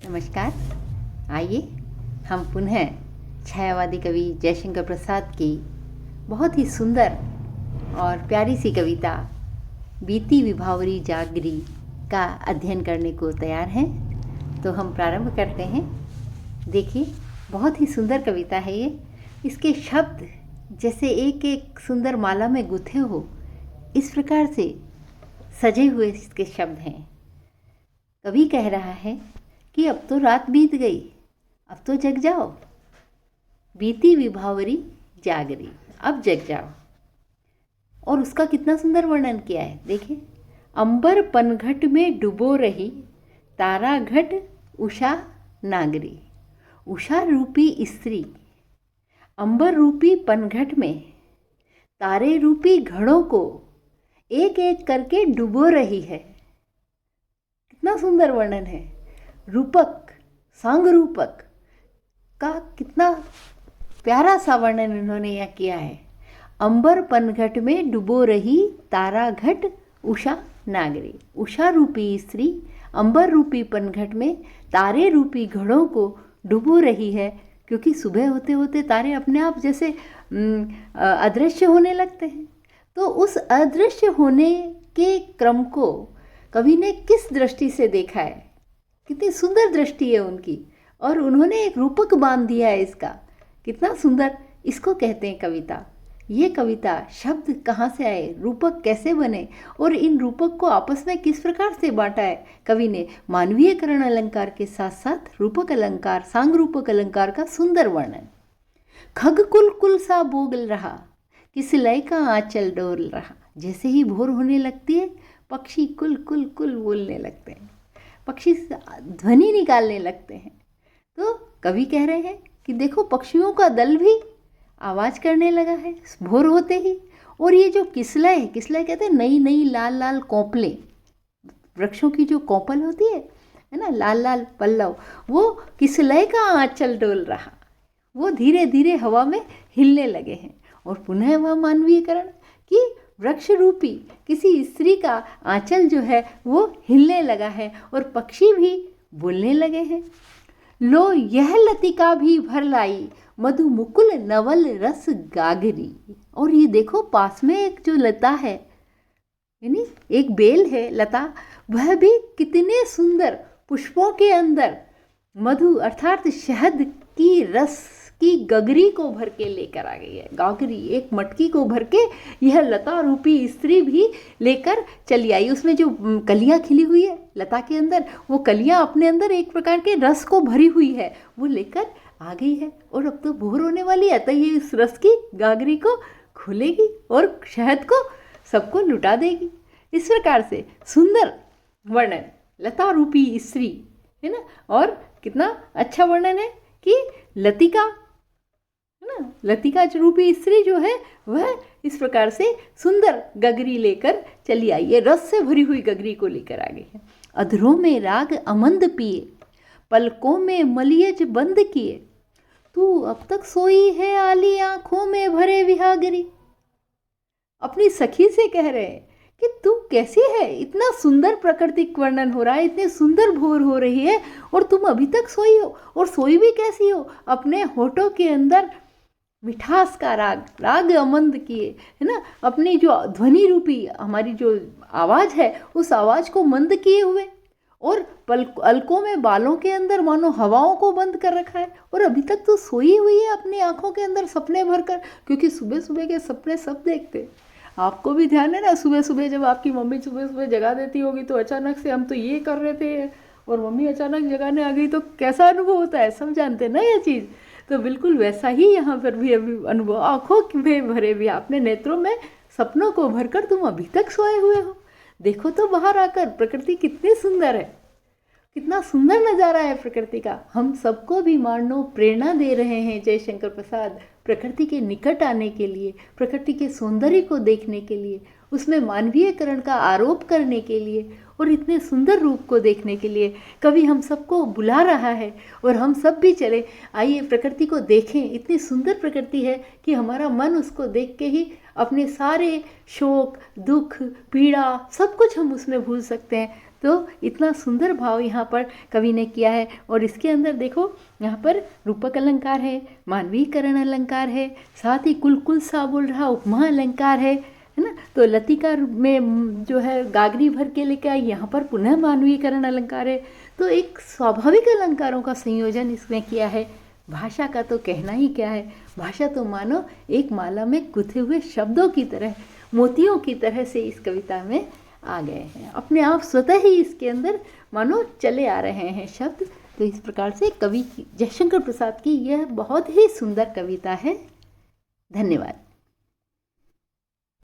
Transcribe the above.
नमस्कार। आइए हम पुनः छायावादी कवि जयशंकर प्रसाद की बहुत ही सुंदर और प्यारी सी कविता बीती विभावरी जागरी का अध्ययन करने को तैयार हैं। तो हम प्रारंभ करते हैं। देखिए, बहुत ही सुंदर कविता है ये। इसके शब्द जैसे एक एक सुंदर माला में गुथे हो, इस प्रकार से सजे हुए इसके शब्द हैं। कवि कह रहा है कि अब तो रात बीत गई, अब तो जग जाओ, बीती विभावरी जागरी, अब जग जाओ। और उसका कितना सुंदर वर्णन किया है। देखिए, अंबर पनघट में डुबो रही, तारा घट उषा नागरी। उषा रूपी स्त्री अंबर रूपी पनघट में तारे रूपी घड़ों को एक एक करके डुबो रही है। कितना सुंदर वर्णन है। रूपक, सांग रूपक का कितना प्यारा सा वर्णन इन्होंने यहाँ किया है। अंबर पनघट में डुबो रही, तारा घट उषा नागरी। उषा रूपी स्त्री अंबर रूपी पनघट में तारे रूपी घड़ों को डुबो रही है, क्योंकि सुबह होते होते तारे अपने आप जैसे अदृश्य होने लगते हैं। तो उस अदृश्य होने के क्रम को कवि ने किस दृष्टि से देखा है। कितनी सुंदर दृष्टि है उनकी, और उन्होंने एक रूपक बांध दिया है इसका। कितना सुंदर, इसको कहते हैं कविता। ये कविता शब्द कहाँ से आए, रूपक कैसे बने, और इन रूपक को आपस में किस प्रकार से बांटा है कवि ने। मानवीयकरण अलंकार के साथ साथ रूपक अलंकार, सांग रूपक अलंकार का सुंदर वर्णन। खग कुल कुल सा बोल रहा, किस लय का आंचल डोल रहा। जैसे ही भोर होने लगती है, पक्षी कुल कुल कुल बोलने लगते हैं, पक्षी ध्वनि निकालने लगते हैं। तो कवि कह रहे हैं कि देखो, पक्षियों का दल भी आवाज़ करने लगा है भोर होते ही। और ये जो किसलय है, किसलय कहते हैं नई नई लाल लाल कोंपलें, वृक्षों की जो कोंपल होती है ना, लाल लाल पल्लव, वो किसलय का आंचल डोल रहा, वो धीरे धीरे हवा में हिलने लगे हैं। और पुनः वह मानवीयकरण कि वृक्ष रूपी किसी स्त्री का आंचल जो है वो हिलने लगा है, और पक्षी भी बोलने लगे हैं। लो यह लतिका भी भर लाई, मधु मुकुल नवल रस गागरी। और ये देखो, पास में एक जो लता है, यानी एक बेल है, लता, वह भी कितने सुंदर पुष्पों के अंदर मधु अर्थात शहद की रस की गगरी को भर के लेकर आ गई है। गागरी, एक मटकी को भर के यह लता रूपी स्त्री भी लेकर चली आई। उसमें जो कलियां खिली हुई है लता के अंदर, वो कलियां अपने अंदर एक प्रकार के रस को भरी हुई है, वो लेकर आ गई है। और अब तो भोर होने वाली है, तो ये इस रस की गागरी को खोलेगी और शहद को सबको लुटा देगी। इस प्रकार से सुंदर वर्णन, लता रूपी स्त्री, है ना। और कितना अच्छा वर्णन है कि लतिका, है ना, लतिका रूपी स्त्री जो है वह इस प्रकार से सुंदर गगरी लेकर चली आई है, रस से भरी हुई गगरी को लेकर आ गई है। अधरों में राग अमंद पिए, पलकों में मलियज बंद किए, तू अब तक सोई है आली आंखों में भरे विहागरी। अपनी सखी से कह रहे हैं कि तू कैसी है, इतना सुंदर प्राकृतिक वर्णन हो रहा है, इतने सुंदर भोर हो रही है, और तुम अभी तक सोई हो। और सोई भी कैसी हो, अपने होठों के अंदर मिठास का राग, राग अमंद किए, है ना, अपनी जो ध्वनि रूपी हमारी जो आवाज़ है, उस आवाज़ को मंद किए हुए, और अलकों में बालों के अंदर मानो हवाओं को बंद कर रखा है। और अभी तक तो सोई हुई है अपनी आंखों के अंदर सपने भरकर, क्योंकि सुबह सुबह के सपने सब देखते हैं। आपको भी ध्यान है ना, सुबह सुबह जब आपकी मम्मी सुबह सुबह जगा देती होगी, तो अचानक से हम तो ये कर रहे थे और मम्मी अचानक जगाने आ गई, तो कैसा अनुभव होता है, सब जानते हैं ना ये चीज़। तो बिल्कुल वैसा ही यहाँ पर भी अभी अनुभव, आंखों में भरे भी, अपने नेत्रों में सपनों को भरकर तुम अभी तक सोए हुए हो। देखो तो बाहर आकर प्रकृति कितनी सुंदर है, कितना सुंदर नज़ारा है प्रकृति का। हम सबको भी मानो प्रेरणा दे रहे हैं जयशंकर प्रसाद, प्रकृति के निकट आने के लिए, प्रकृति के सौंदर्य को देखने के लिए, उसमें मानवीयकरण का आरोप करने के लिए, और इतने सुंदर रूप को देखने के लिए कवि हम सबको बुला रहा है। और हम सब भी चले, आइए प्रकृति को देखें। इतनी सुंदर प्रकृति है कि हमारा मन उसको देख के ही अपने सारे शोक, दुख, पीड़ा, सब कुछ हम उसमें भूल सकते हैं। तो इतना सुंदर भाव यहाँ पर कवि ने किया है। और इसके अंदर देखो, यहाँ पर रूपक अलंकार है, मानवीकरण अलंकार है, साथ ही कुल कुल सा बोल रहा उपमा अलंकार है ना। तो लतिका में जो है गागरी भर के लेके आई, यहाँ पर पुनः मानवीकरण अलंकार है। तो एक स्वाभाविक अलंकारों का संयोजन इसमें किया है। भाषा का तो कहना ही क्या है, भाषा तो मानो एक माला में गुथे हुए शब्दों की तरह, मोतियों की तरह से इस कविता में आ गए हैं, अपने आप स्वतः ही इसके अंदर मानो चले आ रहे हैं शब्द। तो इस प्रकार से कवि जयशंकर प्रसाद की यह बहुत ही सुंदर कविता है। धन्यवाद।